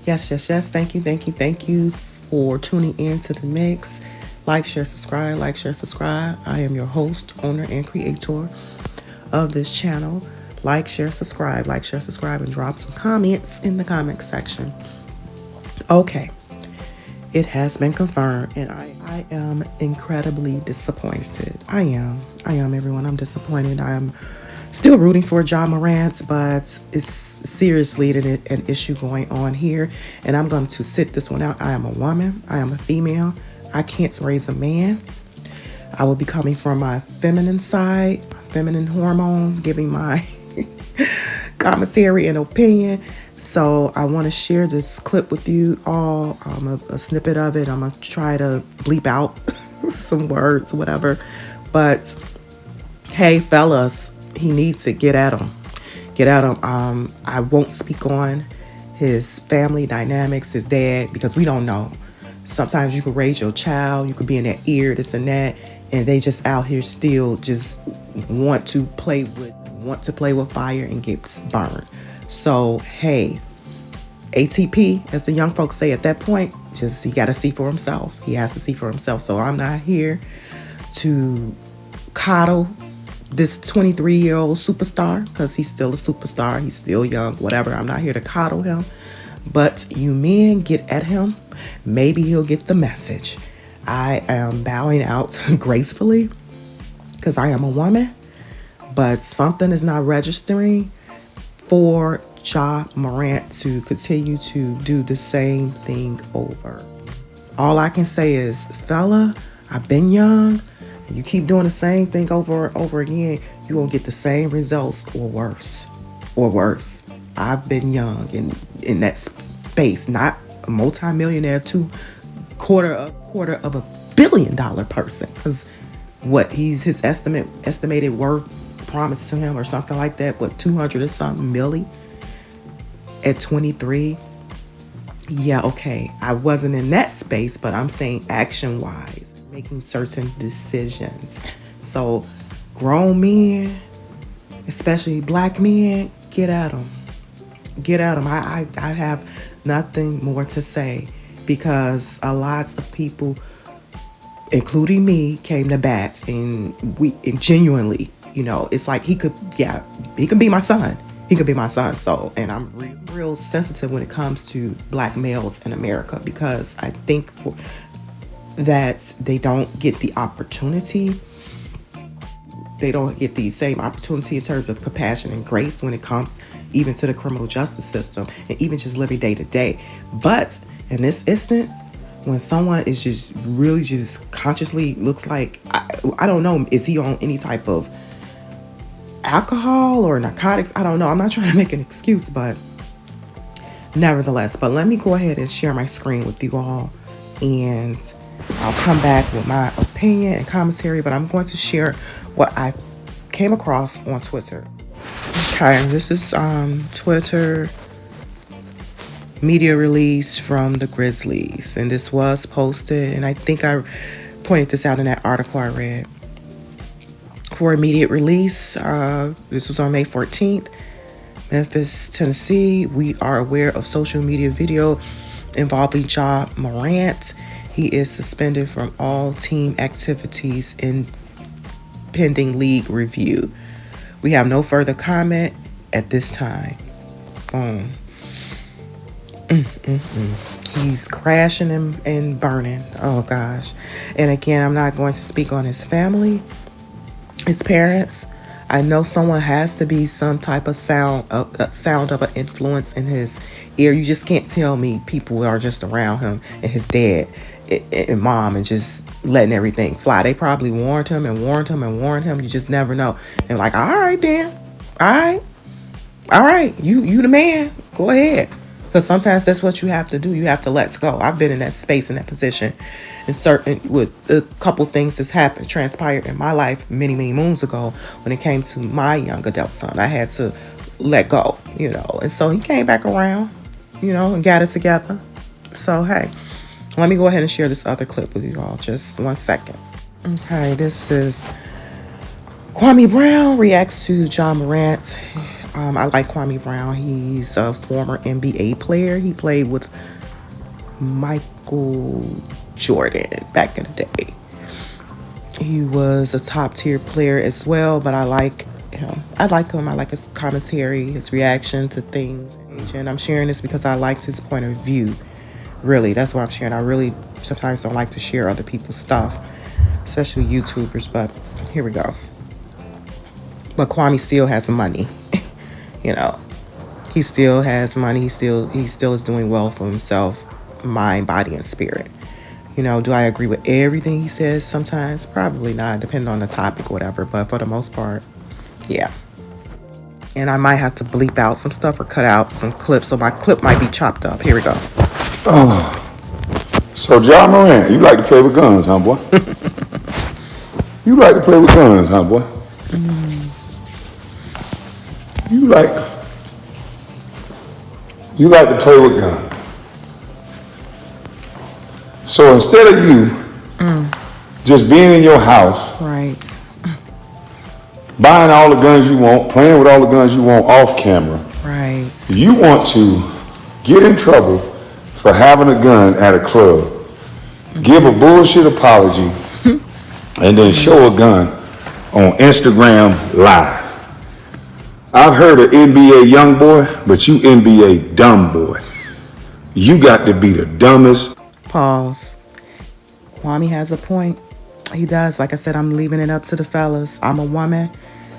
Yes. Thank you for tuning in to the mix. Like, share, subscribe. Like, share, subscribe. I am your host, owner, and creator of this channel. Like, share, subscribe. Like, share, subscribe, and drop some comments in the comment section. Okay, it has been confirmed, and I am incredibly disappointed. I am, everyone. I'm disappointed. I am still rooting for Ja Morant, but it's seriously an issue going on here, and I'm going to sit this one out. I am a woman. I am a female. I can't raise a man. I will be coming from my feminine side, my feminine hormones, giving my commentary and opinion. So I want to share this clip with you all, a snippet of it. I'm going to try to bleep out some words, whatever. But hey, fellas, he needs to get at him. Get at him. I won't speak on his family dynamics, his dad, because we don't know. Sometimes you could raise your child, you could be in their ear, this and that, and they just out here still just want to play with fire and get burned. So hey, ATP, as the young folks say at that point, just he got to see for himself. He has to see for himself. So I'm not here to coddle this 23-year-old superstar, because he's still a superstar. He's still young, whatever. I'm not here to coddle him. But you men, get at him. Maybe he'll get the message. I am bowing out gracefully because I am a woman, but something is not registering for Ja Morant to continue to do the same thing over. All I can say is, fella, I've been young, and you keep doing the same thing over and over again, you won't get the same results or worse. I've been young in that space, not a multimillionaire to quarter of $1 billion person, because what his estimated worth promised to him or something like that, what 200 or something milli at 23. Yeah, okay, I wasn't in that space, but I'm saying action wise, making certain decisions. So grown men, especially black men, get at them. I have nothing more to say, because a lot of people, including me, came to bat, and genuinely, it's like he could be my son. So, and I'm real sensitive when it comes to black males in America, because I think that they don't get the opportunity. They don't get the same opportunity in terms of compassion and grace when it comes even to the criminal justice system, and even just living day to day. But in this instance, when someone is just really just consciously looks like, I don't know, is he on any type of alcohol or narcotics? I don't know. I'm not trying to make an excuse, but nevertheless. But let me go ahead and share my screen with you all, and I'll come back with my opinion and commentary, but I'm going to share what I came across on Twitter. Okay, this is Twitter media release from the Grizzlies, and this was posted, and I think I pointed this out in that article I read. For immediate release, this was on May 14th. Memphis, Tennessee. We are aware of social media video involving Ja Morant. He is suspended from all team activities in pending league review. We have no further comment at this time. He's crashing and burning. Oh gosh. And again, I'm not going to speak on his family, his parents. I know someone has to be some type of sound of an influence in his ear. You just can't tell me people are just around him and his dad and mom and just letting everything fly. They probably warned him. You just never know. And like, all right, Dan. All right. You the man. Go ahead. Because sometimes that's what you have to do. You have to let go. I've been in that space, in that position, with a couple things that's transpired in my life many, many moons ago when it came to my young adult son. I had to let go, and so he came back around, and got it together. So, hey, let me go ahead and share this other clip with you all. Just 1 second. Okay, this is Kwame Brown reacts to Ja Morant I like Kwame Brown. He's a former NBA player. He played with Michael Jordan back in the day. He was a top tier player as well, but I like him. I like him. I like his commentary, his reaction to things. And I'm sharing this because I liked his point of view. Really, that's why I'm sharing. I really sometimes don't like to share other people's stuff, especially YouTubers, but here we go. But Kwame still has money. You know, he still has money. He still is doing well for himself, mind, body, and spirit. You know, do I agree with everything he says? Sometimes, probably not, depending on the topic or whatever. But for the most part, yeah. And I might have to bleep out some stuff or cut out some clips, so my clip might be chopped up. Here we go. So Ja Morant, you like to play with guns, huh, boy? You like to play with guns, huh, boy? You like to play with guns. So instead of you just being in your house, Right. buying all the guns you want, playing with all the guns you want off camera, Right. you want to get in trouble for having a gun at a club, give a bullshit apology, and then show a gun on Instagram Live. I've heard of NBA young boy, but you NBA dumb boy. You got to be the dumbest. Pause. Kwame has a point. He does. Like I said, I'm leaving it up to the fellas. I'm a woman.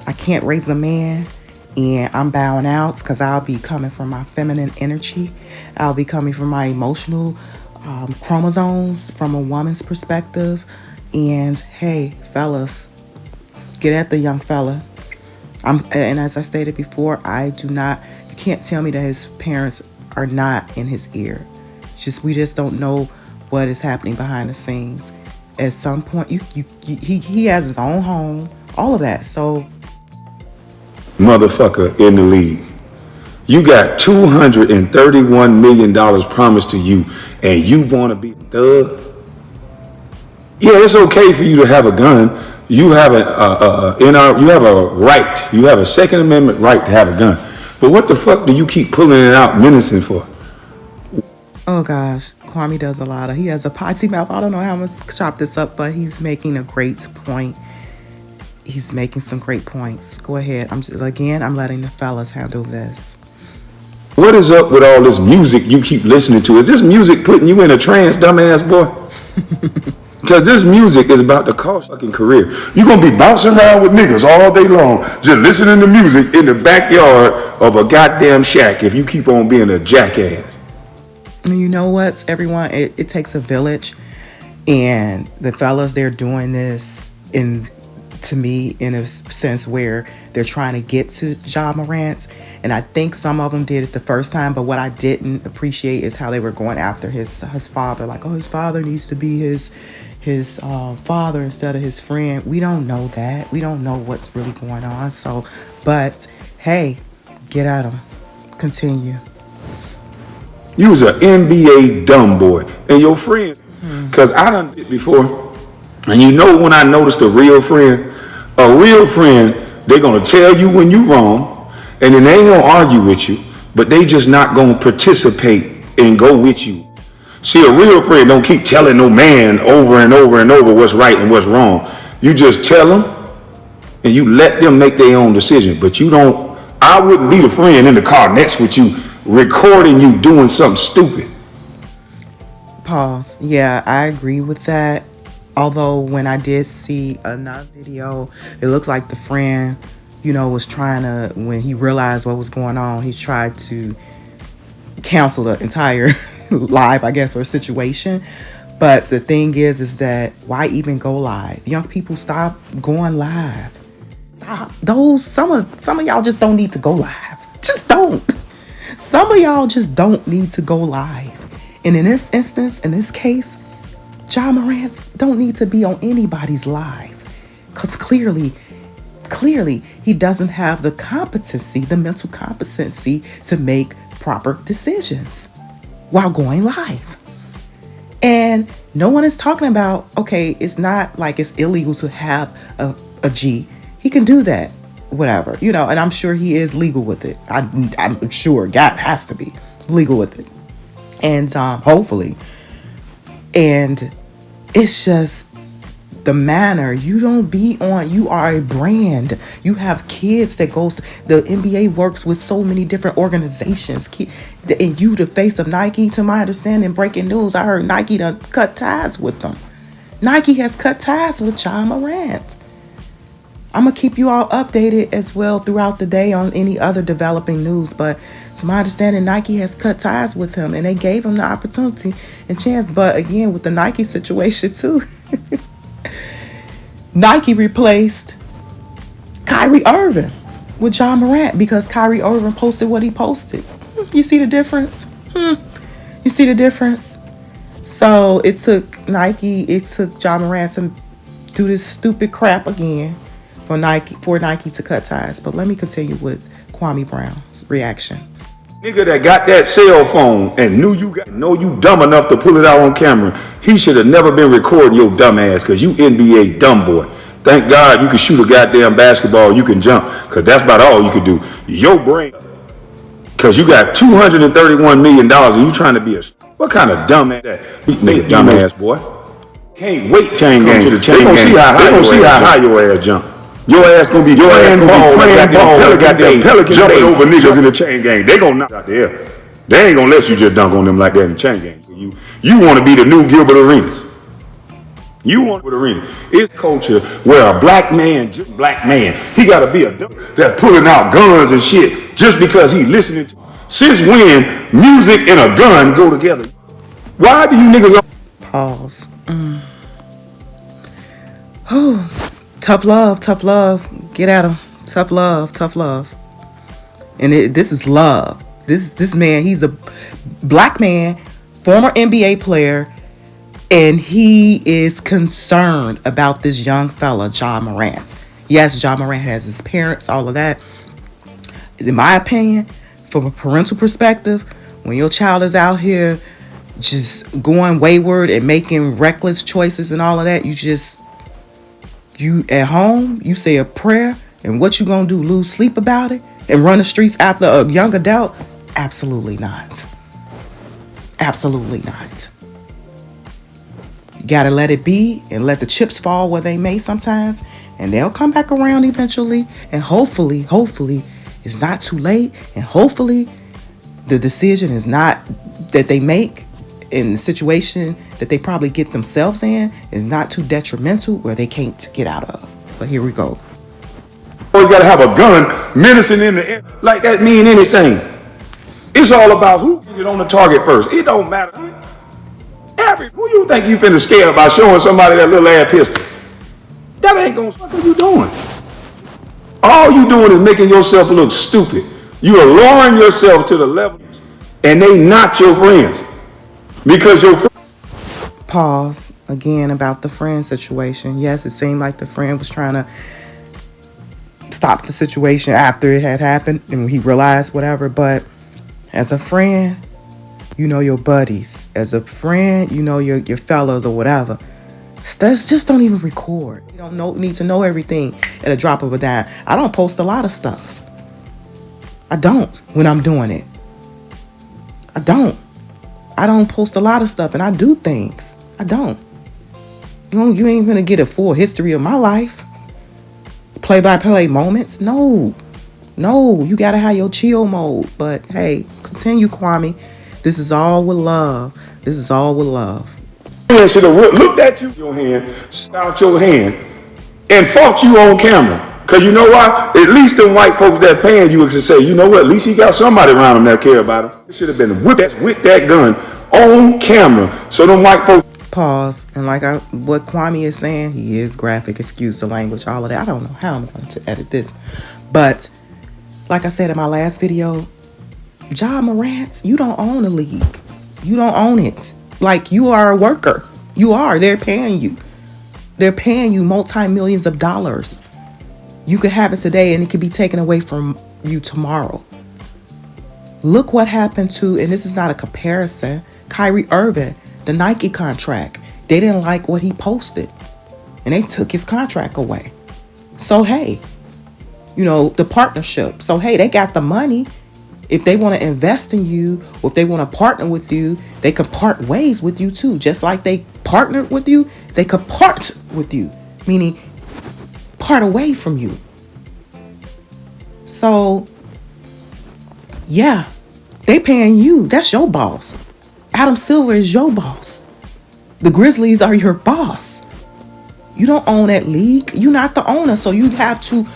I can't raise a man. And I'm bowing out because I'll be coming from my feminine energy. I'll be coming from my emotional chromosomes from a woman's perspective. And hey, fellas, get at the young fella. And as I stated before, you can't tell me that his parents are not in his ear. We just don't know what is happening behind the scenes. At some point, he has his own home, all of that. So, Motherfucker in the league. You got $231 million promised to you, and you want to be a thug? Yeah, it's okay for you to have a gun. You have you have a right. You have a Second Amendment right to have a gun. But what the fuck do you keep pulling it out menacing for? oh gosh, Kwame does a lot of. He has a potty mouth. I don't know how I'm gonna chop this up, but he's making a great point. He's making some great points. Go ahead. I'm letting the fellas handle this. What is up with all this music you keep listening to? Is this music putting you in a trance, dumbass boy? Because this music is about to cost your fucking career. You're going to be bouncing around with niggas all day long, just listening to music in the backyard of a goddamn shack if you keep on being a jackass. And you know what, everyone? It takes a village. And the fellas, they're doing this to me in a sense where they're trying to get to Ja Morant, and I think some of them did it the first time, but what I didn't appreciate is how they were going after his father, like, oh, his father needs to be his father instead of his friend. We don't know that. We don't know what's really going on. So, but hey, get at him. Continue. You was an NBA dumb boy, and your friend, because I done did it before. And you know when I noticed a real friend, they're going to tell you when you wrong, and then they ain't going to argue with you, but they just not going to participate and go with you. See, a real friend don't keep telling no man over and over and over what's right and what's wrong. You just tell them, and you let them make their own decision. But you don't, I wouldn't be the friend in the car next with you, recording you doing something stupid. Pause. Yeah, I agree with that. Although when I did see another video, it looks like the friend, was trying to, when he realized what was going on, he tried to cancel the entire live, I guess, or situation. But the thing is that why even go live? Young people, stop going live. Some of y'all just don't need to go live. Just don't. Some of y'all just don't need to go live. And in this instance, in this case, Ja Morant don't need to be on anybody's live, because clearly he doesn't have the competency, the mental competency to make proper decisions while going live. And no one is talking about, okay, it's not like it's illegal to have a G. He can do that whatever, you know, and I'm sure he is legal with it. I'm sure God has to be legal with it. And hopefully. And it's just the manner. You don't be on, you are a brand. You have kids that goes, the NBA works with so many different organizations. And you the face of Nike, to my understanding, breaking news, I heard Nike done cut ties with them. Nike has cut ties with Ja Morant. I'm going to keep you all updated as well throughout the day on any other developing news. But to my understanding, Nike has cut ties with him, and they gave him the opportunity and chance. But again, with the Nike situation too, Nike replaced Kyrie Irving with Ja Morant because Kyrie Irving posted what he posted. You see the difference? You see the difference? So it took Nike Ja Morant to do this stupid crap again for Nike to cut ties. But let me continue with Kwame Brown's reaction. Nigga that got that cell phone and know you dumb enough to pull it out on camera, he should have never been recording your dumb ass, because you NBA dumb boy. Thank God you can shoot a goddamn basketball, you can jump, because that's about all you can do. Your brain, because you got $231 million and you trying to be what kind of dumb ass that? Nigga, dumb ass boy. Can't wait chain game to the chain game. They gonna see how high your ass jump. Your ass gonna be playing ball, goddamn Pelican jumping over niggas in the chain game. They gonna knock out the air. They ain't gonna let you just dunk on them like that in the chain game. You want to be the new Gilbert Arenas. You want to arena. It's culture where a black man, he gotta be a that's pulling out guns and shit just because he listening to. Since when music and a gun go together? Why do you niggas? Pause. Oh, tough love. Get at him. Tough love. And this is love. This man, he's a black man, former NBA player, and he is concerned about this young fella, Ja Morant. Yes, Ja Morant has his parents, all of that. In my opinion, from a parental perspective, when your child is out here just going wayward and making reckless choices and all of that, you at home, you say a prayer, and what you gonna do, lose sleep about it and run the streets after a young adult? Absolutely not. Absolutely not. You gotta let it be and let the chips fall where they may sometimes, and they'll come back around eventually. And hopefully it's not too late, and hopefully the decision is not that they make in the situation that they probably get themselves in is not too detrimental where they can't get out of. But here we go. Always gotta have a gun menacing in the air. Like that mean anything. It's all about who gets it on the target first. It don't matter. Who you think you finna scare by showing somebody that little ass pistol? That ain't gonna, what are you doing? All you doing is making yourself look stupid. You are lowering yourself to the level, and they not your friends. Because your Pause again about the friend situation. Yes, it seemed like the friend was trying to stop the situation after it had happened and he realized whatever, but as a friend, you know your buddies. As a friend, you know your fellows or whatever. Just don't even record. You don't need to know everything at a drop of a dime. I don't post a lot of stuff. I don't when I'm doing it. I don't post a lot of stuff, and I do things. I don't. You ain't gonna get a full history of my life. Play-by-play moments. No, you gotta have your chill mode. But hey, continue, Kwame. This is all with love. Man should have looked at you, your hand, out your hand, and fought you on camera. Cause you know why? At least them white folks that paying you should say, you know what? At least he got somebody around him that care about him. It should have been with that gun on camera. So them white folks. Pause. And what Kwame is saying, he is graphic. Excuse the language, all of that. I don't know how I'm going to edit this, but like I said in my last video, Ja Morant, you don't own a league. You don't own it. Like, you are a worker. You are. They're paying you. They're paying you multi-millions of dollars. You could have it today and it could be taken away from you tomorrow. Look what happened to, and this is not a comparison, Kyrie Irving, the Nike contract. They didn't like what he posted and they took his contract away. So, hey, the partnership. So, hey, they got the money. If they want to invest in you, or if they want to partner with you, they could part ways with you too. Just like they partnered with you, they could part with you, meaning part away from you. So, yeah, they paying you. That's your boss. Adam Silver is your boss. The Grizzlies are your boss. You don't own that league. You're not the owner, so you have to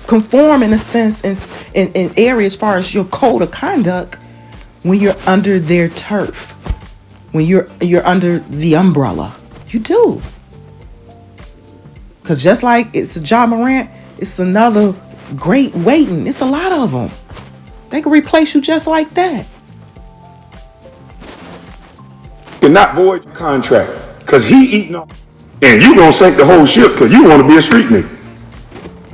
conform in a sense in areas as far as your code of conduct when you're under their turf, when you're under the umbrella. You do. Because just like it's a Ja Morant, it's another great waiting. It's a lot of them. They can replace you just like that. You cannot void your contract because he eating off. And you gonna sink the whole ship because you want to be a street nigga.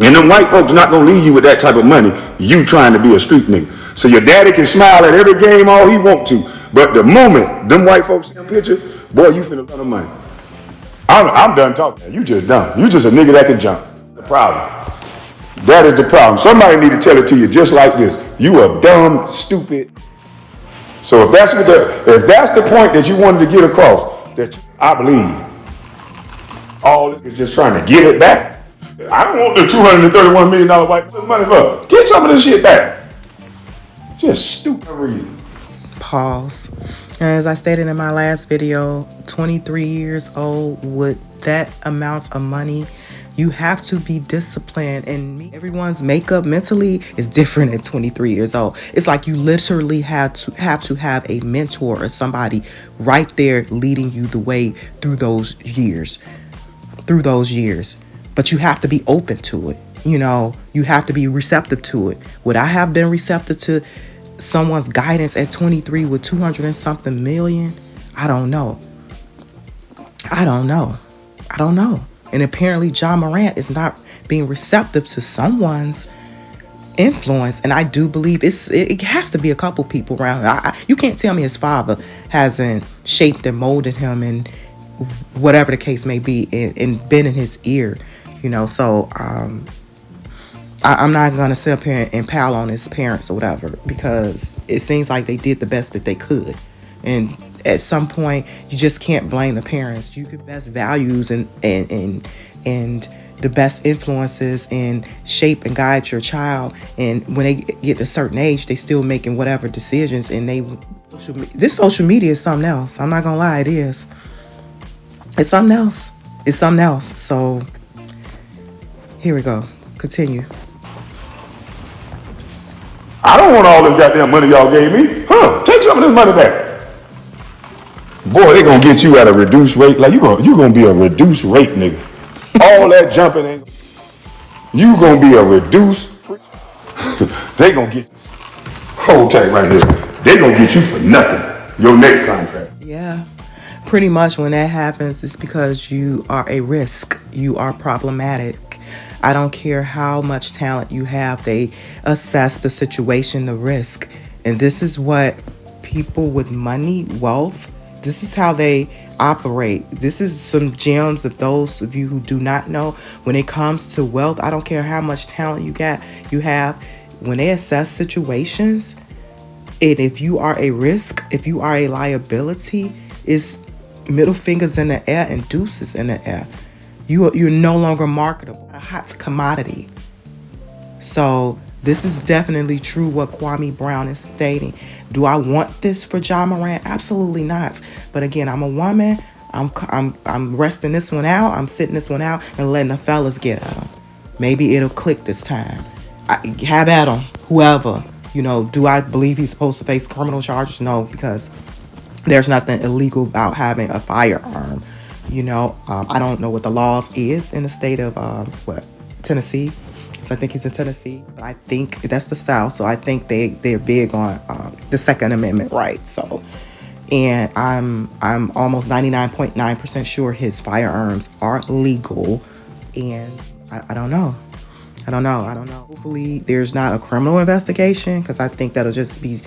And them white folks not gonna leave you with that type of money. You trying to be a street nigga. So your daddy can smile at every game all he want to. But the moment them white folks see a picture, boy, you finna run of money. I'm done talking. You just dumb. You just a nigga that can jump. The problem. That is the problem. Somebody need to tell it to you just like this. You a dumb, stupid. So if that's the point that you wanted to get across, I believe all is just trying to get it back. I don't want the $231 million white money for. Get some of this shit back. Just stupid reason. Pause. As I stated in my last video, 23 years old with that amount of money, you have to be disciplined, and everyone's makeup mentally is different at 23 years old. It's like you literally have to have a mentor or somebody right there leading you the way through those years. But you have to be open to it. You have to be receptive to it. Would I have been receptive to someone's guidance at 23 with 200 and something million? I don't know. And apparently Ja Morant is not being receptive to someone's influence. And I do believe it has to be a couple people around. You can't tell me his father hasn't shaped and molded him, and whatever the case may be, and been in his ear. So I'm not going to sit up here and pile on his parents or whatever, because it seems like they did the best that they could. And at some point, you just can't blame the parents. You get best values and the best influences and shape and guide your child. And when they get to a certain age, they still making whatever decisions. And this social media is something else. I'm not going to lie, it is. It's something else. So here we go. Continue. I don't want all this goddamn money y'all gave me. Take some of this money back. Boy, they gonna get you at a reduced rate. Like you gonna be a reduced rate nigga. All that jumping ain't. You gonna be a reduced. They gonna get. Hold tight right here. They gonna get you for nothing. Your next contract. Yeah. Pretty much when that happens, it's because you are a risk. You are problematic. I don't care how much talent you have. They assess the situation, the risk. And this is what people with money, wealth, this is how they operate. This is some gems of those of you who do not know. When it comes to wealth, I don't care how much talent you have. When they assess situations, and if you are a risk, if you are a liability, it's middle fingers in the air and deuces in the air. You're no longer marketable, a hot commodity. So this is definitely true what Kwame Brown is stating. Do I want this for Ja Morant? Absolutely not. But again, I'm a woman. I'm resting this one out. I'm sitting this one out and letting the fellas get at him. Maybe it'll click this time. Have at him, whoever. Do I believe he's supposed to face criminal charges? No, because there's nothing illegal about having a firearm. I don't know what the laws is in the state of Tennessee. So I think he's in Tennessee, but I think that's the South. So I think they're big on the Second Amendment rights. So, and I'm almost 99.9% sure his firearms are legal, and I don't know. Hopefully there's not a criminal investigation, because I think that'll just be,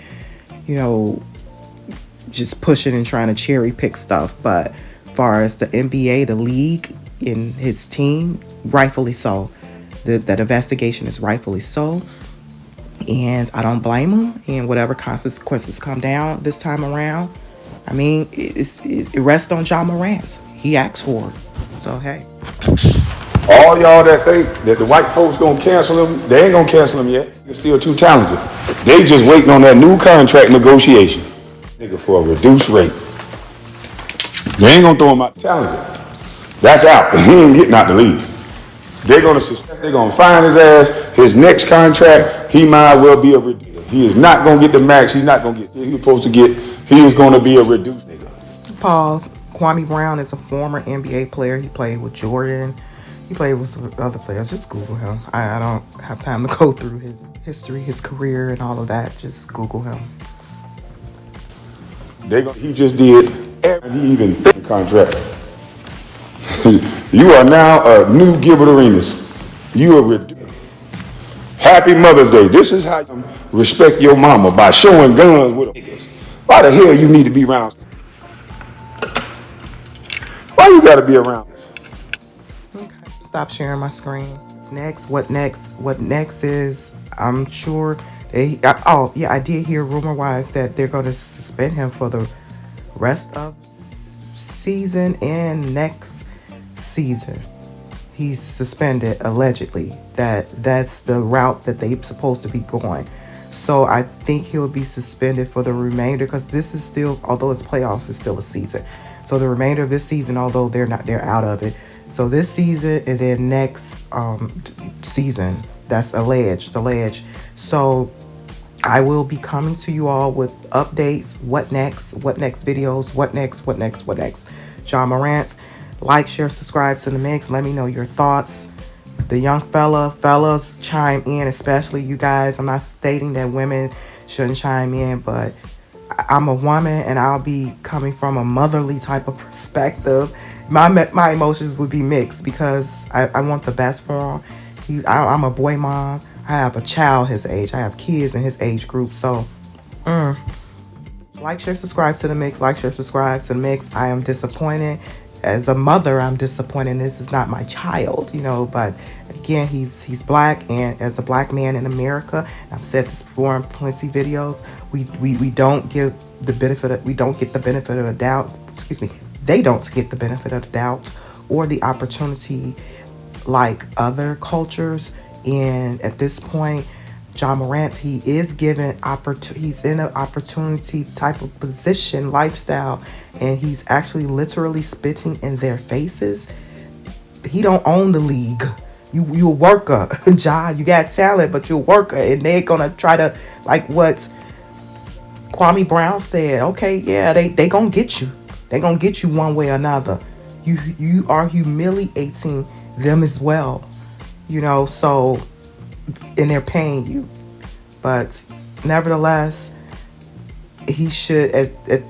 just pushing and trying to cherry pick stuff. But far as the NBA, the league, and his team, rightfully so. That investigation is rightfully so, and I don't blame him. And whatever consequences come down this time around, I mean, it rests on Ja Morant. He asked for it, so hey. All y'all that think that the white folks gonna cancel him, they ain't gonna cancel him yet. They're still too talented. They just waiting on that new contract negotiation. Nigga, for a reduced rate. They ain't gonna throw him out talented. That's out. He ain't getting out the league. They're gonna find his ass. His next contract, he might well be a reduced. He is not gonna get the max. He's not gonna get. He was supposed to get. He is gonna be a reduced nigga. Pause. Kwame Brown is a former NBA player. He played with Jordan. He played with some other players. Just Google him. I don't have time to go through his history, his career, and all of that. Just Google him. He just did. He even think contract. You are now a new Gilbert Arenas. You are ridiculous. Happy Mother's Day. This is how you respect your mama, by showing guns with niggas. Why the hell you need to be around? Why you gotta be around? Okay. Stop sharing my screen. What's next? What next? What next is, I'm sure I did hear rumor wise that they're going to suspend him for the rest of season and next season. He's suspended allegedly. That's the route that they're supposed to be going. So I think he'll be suspended for the remainder, because this is still, although it's playoffs, it's still a season. So the remainder of this season, although they're out of it. So this season and then next season, that's alleged. So I will be coming to you all with updates. What next videos, what next. Ja Morant. Like, share, subscribe to the mix. Let me know your thoughts. The young fellas chime in, especially you guys. I'm not stating that women shouldn't chime in, but I'm a woman and I'll be coming from a motherly type of perspective. My emotions would be mixed, because I want the best for him. I'm a boy mom. I have a child his age. I have kids in his age group. So, like, share, subscribe to the mix. Like, share, subscribe to the mix. I am disappointed. As a mother, I'm disappointed. This is not my child, but again, he's black, and as a black man in America, I've said this before in plenty of videos, we don't give the benefit of, we don't get the benefit of a doubt, they don't get the benefit of the doubt or the opportunity like other cultures. And at this point, Ja Morant, he is given he's in an opportunity type of position, lifestyle, and he's actually literally spitting in their faces. He don't own the league. You a worker. Ja, you got talent, but you're a worker, and they're gonna try to, like what Kwame Brown said, okay, yeah, they gonna get you. They gonna get you one way or another. You are humiliating them as well. So, and they're paying you. But nevertheless, he should at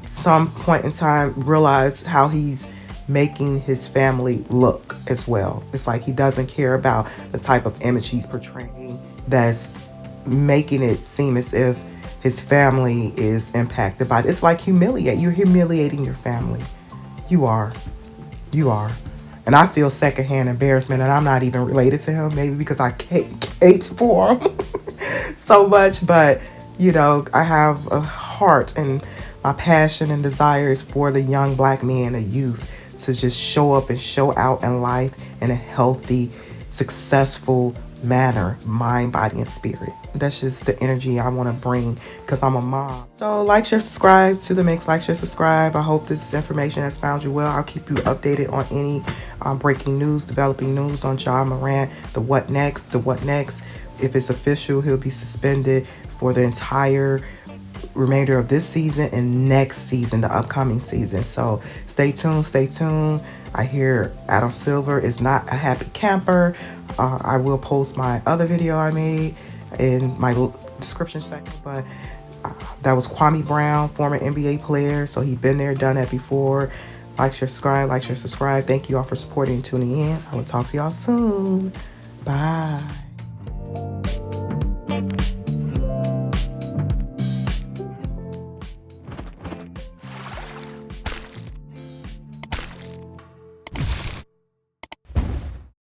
some point in time realize how he's making his family look as well. It's like he doesn't care about the type of image he's portraying that's making it seem as if his family is impacted by it. It's like you're humiliating your family. You are. And I feel secondhand embarrassment, and I'm not even related to him, maybe because I caped for him so much. But, I have a heart, and my passion and desire is for the young black men, the youth, to just show up and show out in life in a healthy, successful manner, mind, body, and spirit. That's just the energy I want to bring, because I'm a mom. So like, share, subscribe to the mix. Like, share, subscribe. I hope this information has found you well. I'll keep you updated on any breaking news, developing news on Ja Morant, the what next. If it's official, he'll be suspended for the entire remainder of this season and next season, the upcoming season. So stay tuned. I hear Adam Silver is not a happy camper. I will post my other video I made in my description section, but that was Kwame Brown, former NBA player, so he's been there, done that before. Like, share, subscribe. Thank you all for supporting and tuning in. I will talk to y'all soon. Bye.